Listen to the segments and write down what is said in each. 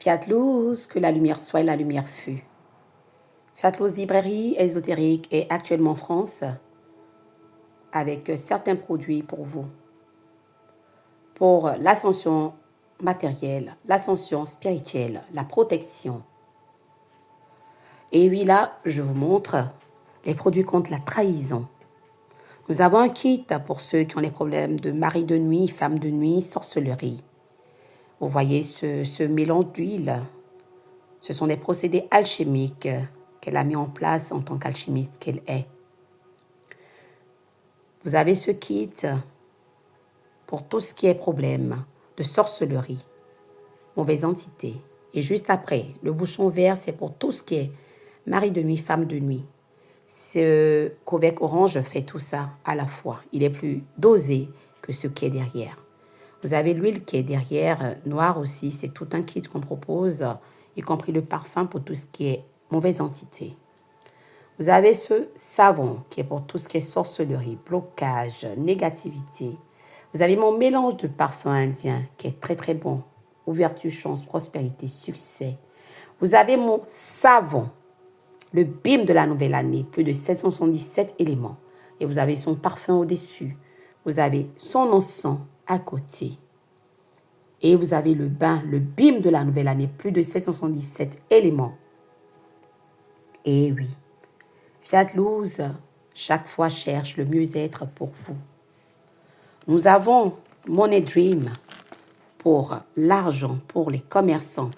Fiat Luz, que la lumière soit et la lumière fût. Fiat Luz Librairie ésotérique est actuellement en France avec certains produits pour vous. Pour l'ascension matérielle, l'ascension spirituelle, la protection. Et oui, là, je vous montre les produits contre la trahison. Nous avons un kit pour ceux qui ont des problèmes de mari de nuit, femme de nuit, sorcellerie. Vous voyez ce mélange d'huile. Ce sont des procédés alchimiques qu'elle a mis en place en tant qu'alchimiste qu'elle est. Vous avez ce kit pour tout ce qui est problème de sorcellerie, mauvaise entité. Et juste après, le bouchon vert, c'est pour tout ce qui est mari de nuit, femme de nuit. Ce Covec orange fait tout ça à la fois. Il est plus dosé que ce qui est derrière. Vous avez l'huile qui est derrière, noire aussi. C'est tout un kit qu'on propose, y compris le parfum pour tout ce qui est mauvaise entité. Vous avez ce savon qui est pour tout ce qui est sorcellerie, blocage, négativité. Vous avez mon mélange de parfum indien qui est très très bon. Ouverture, chance, prospérité, succès. Vous avez mon savon, le bim de la nouvelle année, plus de 777 éléments. Et vous avez son parfum au-dessus. Vous avez son encens à côté. Et vous avez le bain, le bim de la nouvelle année, plus de 777 éléments. Et oui, Fiat Luz, chaque fois cherche le mieux-être pour vous. Nous avons Money Dream pour l'argent, pour les commerçants.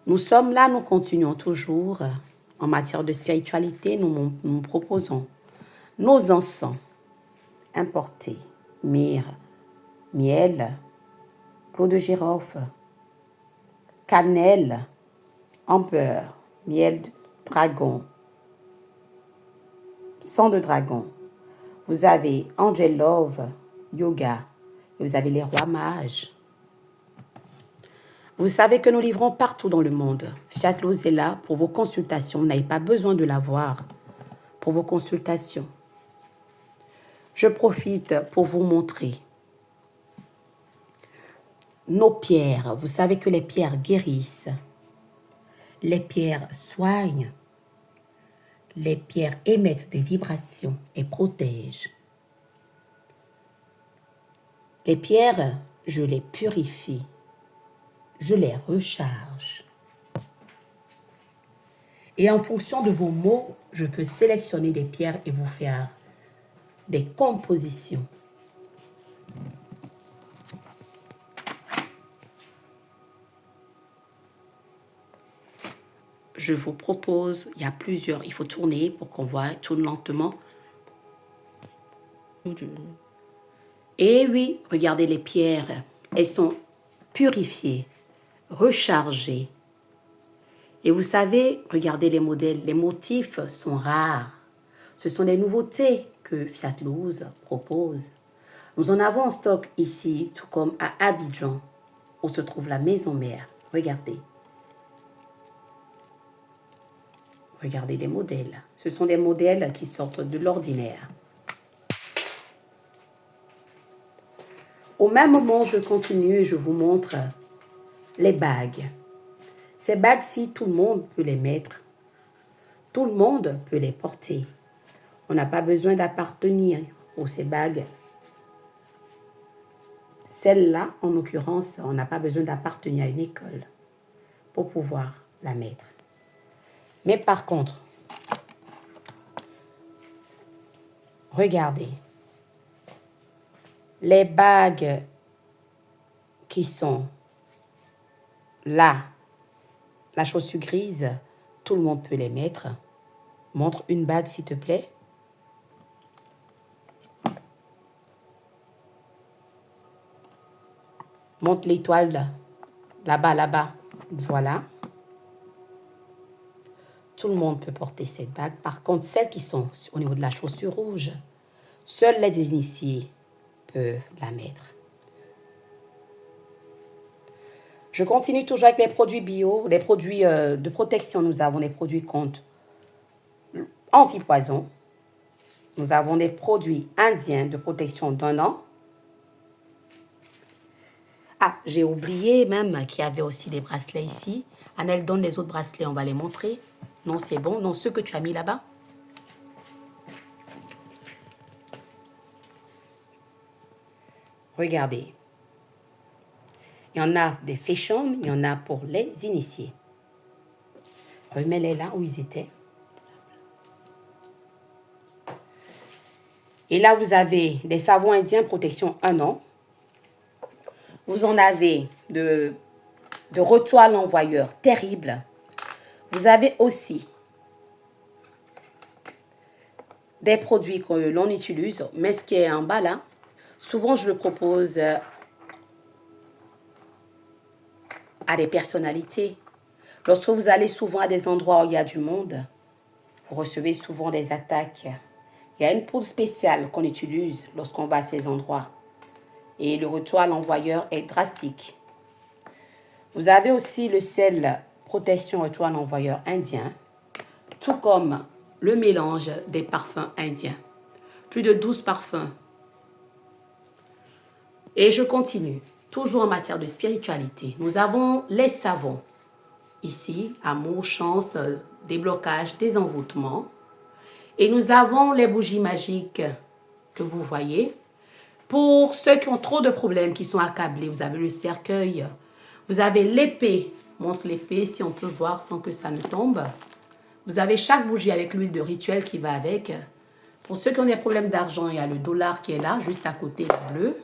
Nous sommes là, nous continuons toujours. En matière de spiritualité, nous proposons nos encens importés, myrrhe, miel, clou de girofle, cannelle, amber, miel de dragon, sang de dragon. Vous avez Angel Love, yoga, et vous avez les rois mages. Vous savez que nous livrons partout dans le monde. Fiat Luz est là pour vos consultations. Vous n'avez pas besoin de l'avoir pour vos consultations. Je profite pour vous montrer nos pierres. Vous savez que les pierres guérissent. Les pierres soignent. Les pierres émettent des vibrations et protègent. Les pierres, je les purifie. Je les recharge. Et en fonction de vos mots, je peux sélectionner des pierres et vous faire des compositions. Je vous propose, il y a plusieurs, il faut tourner pour qu'on voit, tourne lentement. Et oui, regardez les pierres, elles sont purifiées, rechargées. Et vous savez, regardez les modèles, les motifs sont rares. Ce sont des nouveautés que Fiat Luz propose. Nous en avons en stock ici, tout comme à Abidjan, où se trouve la maison mère. Regardez. Regardez les modèles. Ce sont des modèles qui sortent de l'ordinaire. Au même moment, je continue et je vous montre les bagues. Ces bagues-ci, tout le monde peut les mettre. Tout le monde peut les porter. On n'a pas besoin d'appartenir pour ces bagues. Celle-là, en l'occurrence, on n'a pas besoin d'appartenir à une école pour pouvoir la mettre. Mais par contre, regardez, les bagues qui sont là, la chaussure grise, tout le monde peut les mettre. Montre une bague, s'il te plaît. Montre l'étoile là-bas, là-bas. Voilà. Tout le monde peut porter cette bague. Par contre, celles qui sont au niveau de la chaussure rouge, seuls les initiés peuvent la mettre. Je continue toujours avec les produits bio, les produits de protection. Nous avons des produits contre anti-poison. Nous avons des produits indiens de protection d'1 an. Ah, j'ai oublié même qu'il y avait aussi des bracelets ici. Annelle, donne les autres bracelets, on va les montrer. Non, c'est bon. Non, ceux que tu as mis là-bas. Regardez. Il y en a des fashion, il y en a pour les initiés. Remets-les là où ils étaient. Et là, vous avez des savons indiens protection 1 an. Vous en avez de retour à l'envoyeur terrible. Vous avez aussi des produits que l'on utilise, mais ce qui est en bas là, souvent je le propose à des personnalités. Lorsque vous allez souvent à des endroits où il y a du monde, vous recevez souvent des attaques. Il y a une poudre spéciale qu'on utilise lorsqu'on va à ces endroits. Et le retour à l'envoyeur est drastique. Vous avez aussi le sel protection retour à l'envoyeur indien, tout comme le mélange des parfums indiens. Plus de 12 parfums. Et je continue. Toujours en matière de spiritualité. Nous avons les savons. Ici, amour, chance, déblocage, désenvoûtement. Et nous avons les bougies magiques que vous voyez. Pour ceux qui ont trop de problèmes, qui sont accablés, vous avez le cercueil. Vous avez l'épée. Montre l'épée si on peut voir sans que ça ne tombe. Vous avez chaque bougie avec l'huile de rituel qui va avec. Pour ceux qui ont des problèmes d'argent, il y a le dollar qui est là, juste à côté bleu.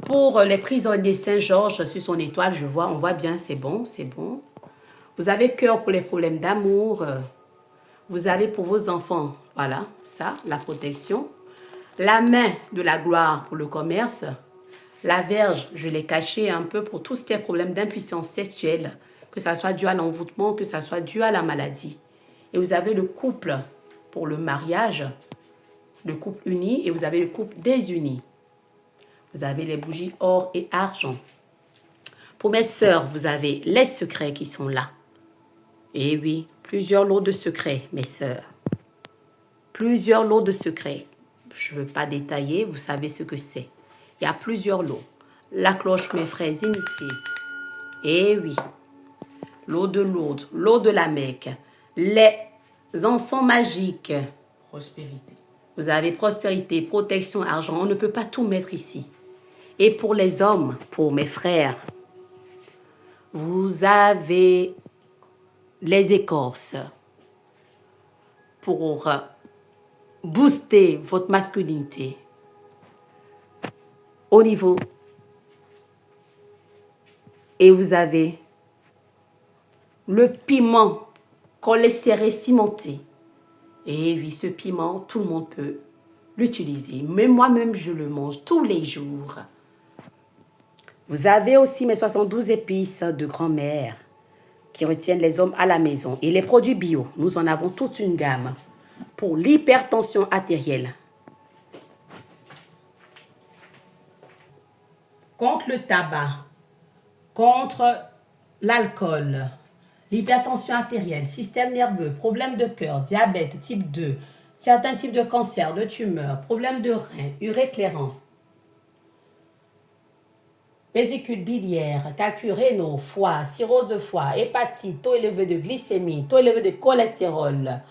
Pour les prisonniers Saint-Georges, sur son étoile, on voit bien, c'est bon, c'est bon. Vous avez cœur pour les problèmes d'amour. Vous avez pour vos enfants, voilà, ça, la protection. La main de la gloire pour le commerce. La verge, je l'ai cachée un peu pour tout ce qui est problème d'impuissance sexuelle, que ça soit dû à l'envoûtement, que ça soit dû à la maladie. Et vous avez le couple pour le mariage, le couple uni, et vous avez le couple désuni. Vous avez les bougies or et argent. Pour mes sœurs, vous avez les secrets qui sont là. Et oui, plusieurs lots de secrets, mes sœurs. Plusieurs lots de secrets. Je ne veux pas détailler, vous savez ce que c'est. Il y a plusieurs lots. La cloche, mes frères initiés. Et oui, l'eau de Lourdes, l'eau de la Mecque, les encens magiques. Prospérité. Vous avez prospérité, protection, argent. On ne peut pas tout mettre ici. Et pour les hommes, pour mes frères, vous avez les écorces pour booster votre masculinité au niveau. Et vous avez le piment cholestérol cimenté. Et oui, ce piment, tout le monde peut l'utiliser. Mais moi-même, je le mange tous les jours. Vous avez aussi mes 72 épices de grand-mère qui retiennent les hommes à la maison. Et les produits bio, nous en avons toute une gamme pour l'hypertension artérielle. Contre le tabac, contre l'alcool, l'hypertension artérielle, système nerveux, problème de cœur, diabète type 2, certains types de cancers, de tumeurs, problèmes de reins, uréclérance, vésicule biliaire, calcul rénaux, foie, cirrhose de foie, hépatite, taux élevé de glycémie, taux élevé de cholestérol,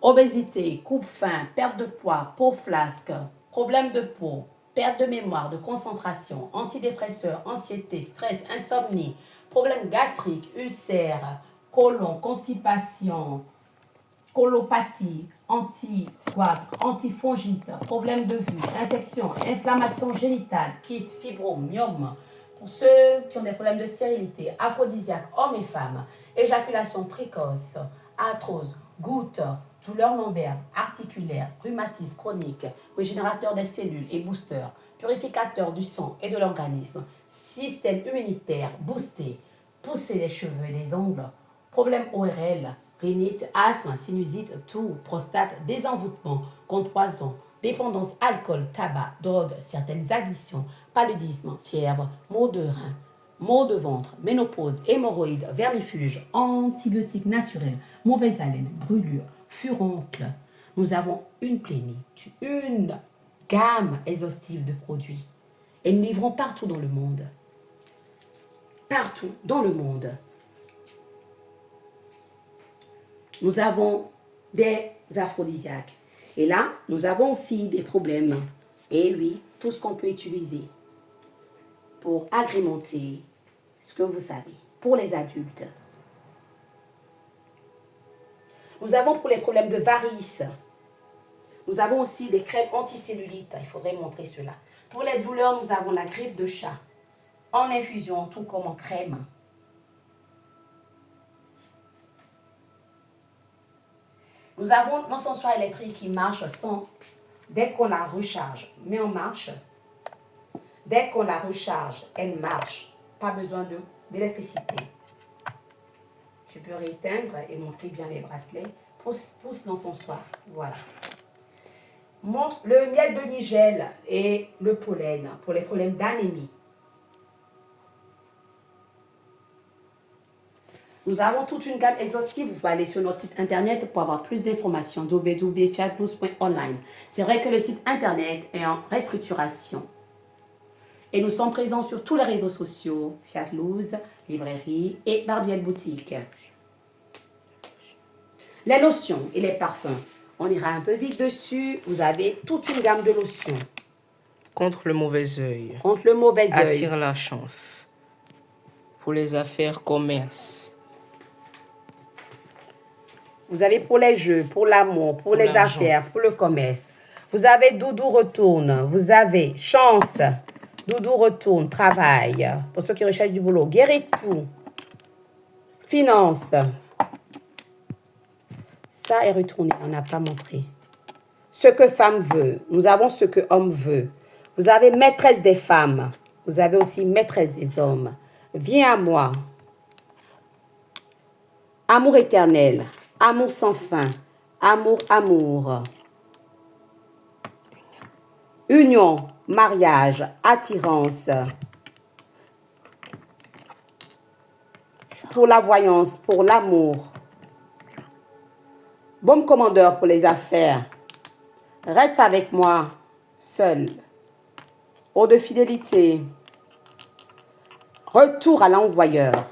obésité, coupe-faim, perte de poids, peau flasque, problème de peau, perte de mémoire, de concentration, antidépresseurs, anxiété, stress, insomnie, problème gastrique, ulcère, côlon, constipation, colopathie, anticoagulante, antifongite, problème de vue, infection, inflammation génitale, kyste, fibrome, myome. Pour ceux qui ont des problèmes de stérilité, aphrodisiaque, hommes et femmes, éjaculation précoce, arthrose, gouttes, douleurs lombaires, articulaires, rhumatisme chronique, régénérateur des cellules et booster, purificateur du sang et de l'organisme, système immunitaire boosté, pousser les cheveux et les ongles, problème ORL, rhinite, asthme, sinusite, toux, prostate, désenvoûtement, contre-poison, dépendance, alcool, tabac, drogue, certaines addictions, paludisme, fièvre, maux de rein, maux de ventre, ménopause, hémorroïdes, vermifuge, antibiotiques naturels, mauvaise haleine, brûlure, furoncle. Nous avons une plénitude, une gamme exhaustive de produits. Et nous livrons partout dans le monde. Partout dans le monde. Nous avons des aphrodisiaques. Et là, nous avons aussi des problèmes. Et oui, tout ce qu'on peut utiliser pour agrémenter ce que vous savez, pour les adultes. Nous avons pour les problèmes de varices. Nous avons aussi des crèmes anticellulites. Il faudrait montrer cela. Pour les douleurs, nous avons la griffe de chat en infusion, tout comme en crème. Nous avons l'encensoir électrique qui marche sans, dès qu'on la recharge, met en marche. Dès qu'on la recharge, elle marche. Pas besoin d'électricité. Tu peux rééteindre et montrer bien les bracelets. Pousse l'encensoir. Voilà. Montre le miel de nigel et le pollen pour les problèmes d'anémie. Nous avons toute une gamme exhaustive. Vous pouvez aller sur notre site internet pour avoir plus d'informations. www.fiatloose.online. C'est vrai que le site internet est en restructuration. Et nous sommes présents sur tous les réseaux sociaux. Fiat Loose, librairie et Barbielle boutique. Les lotions et les parfums. On ira un peu vite dessus. Vous avez toute une gamme de lotions. Contre le mauvais œil. Contre le mauvais œil. Attire la chance. Pour les affaires, commerce. Vous avez pour les jeux, pour l'amour, pour les affaires, pour le commerce. Vous avez Doudou retourne. Vous avez chance. Doudou retourne, travail. Pour ceux qui recherchent du boulot. Guérit tout. Finance. Ça est retourné, on n'a pas montré. Ce que femme veut. Nous avons ce que homme veut. Vous avez maîtresse des femmes. Vous avez aussi maîtresse des hommes. Viens à moi. Amour éternel. Amour sans fin. Amour, amour. Union, mariage, attirance. Pour la voyance, pour l'amour. Bon commandeur pour les affaires. Reste avec moi, seul. Eau de fidélité. Retour à l'envoyeur.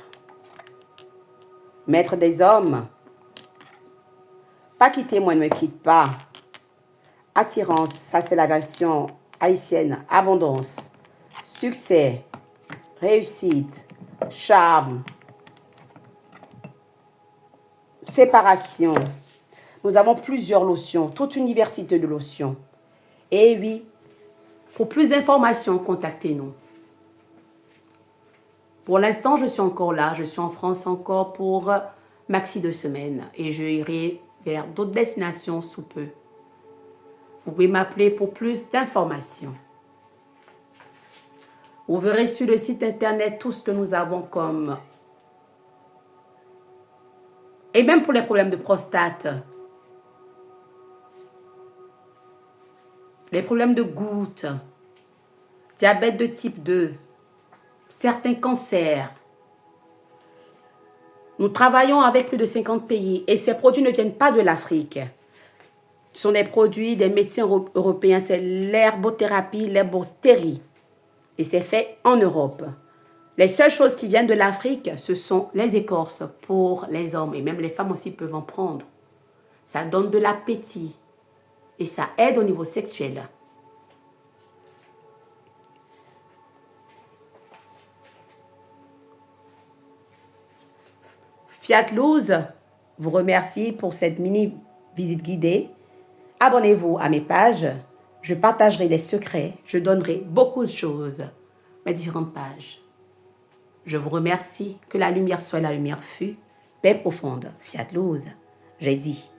Maître des hommes. Pas quitter, moi ne me quitte pas. Attirance, ça c'est la version haïtienne. Abondance. Succès. Réussite. Charme. Séparation. Nous avons plusieurs lotions, toute une diversité de lotions. Et oui, pour plus d'informations, contactez-nous. Pour l'instant, je suis encore là. Je suis en France encore pour maxi 2 semaines. Et je irai vers d'autres destinations sous peu. Vous pouvez m'appeler pour plus d'informations. Vous verrez sur le site internet tout ce que nous avons comme... Et même pour les problèmes de prostate. Les problèmes de gouttes. Diabète de type 2. Certains cancers. Nous travaillons avec plus de 50 pays et ces produits ne viennent pas de l'Afrique. Ce sont des produits des médecins européens. C'est l'herbothérapie, l'herbostérie. Et c'est fait en Europe. Les seules choses qui viennent de l'Afrique, ce sont les écorces pour les hommes. Et même les femmes aussi peuvent en prendre. Ça donne de l'appétit. Et ça aide au niveau sexuel. Fiat Loose vous remercie pour cette mini visite guidée. Abonnez-vous à mes pages. Je partagerai des secrets. Je donnerai beaucoup de choses. Mes différentes pages. Je vous remercie. Que la lumière soit la lumière fut. Paix profonde. Fiat Loose. J'ai dit.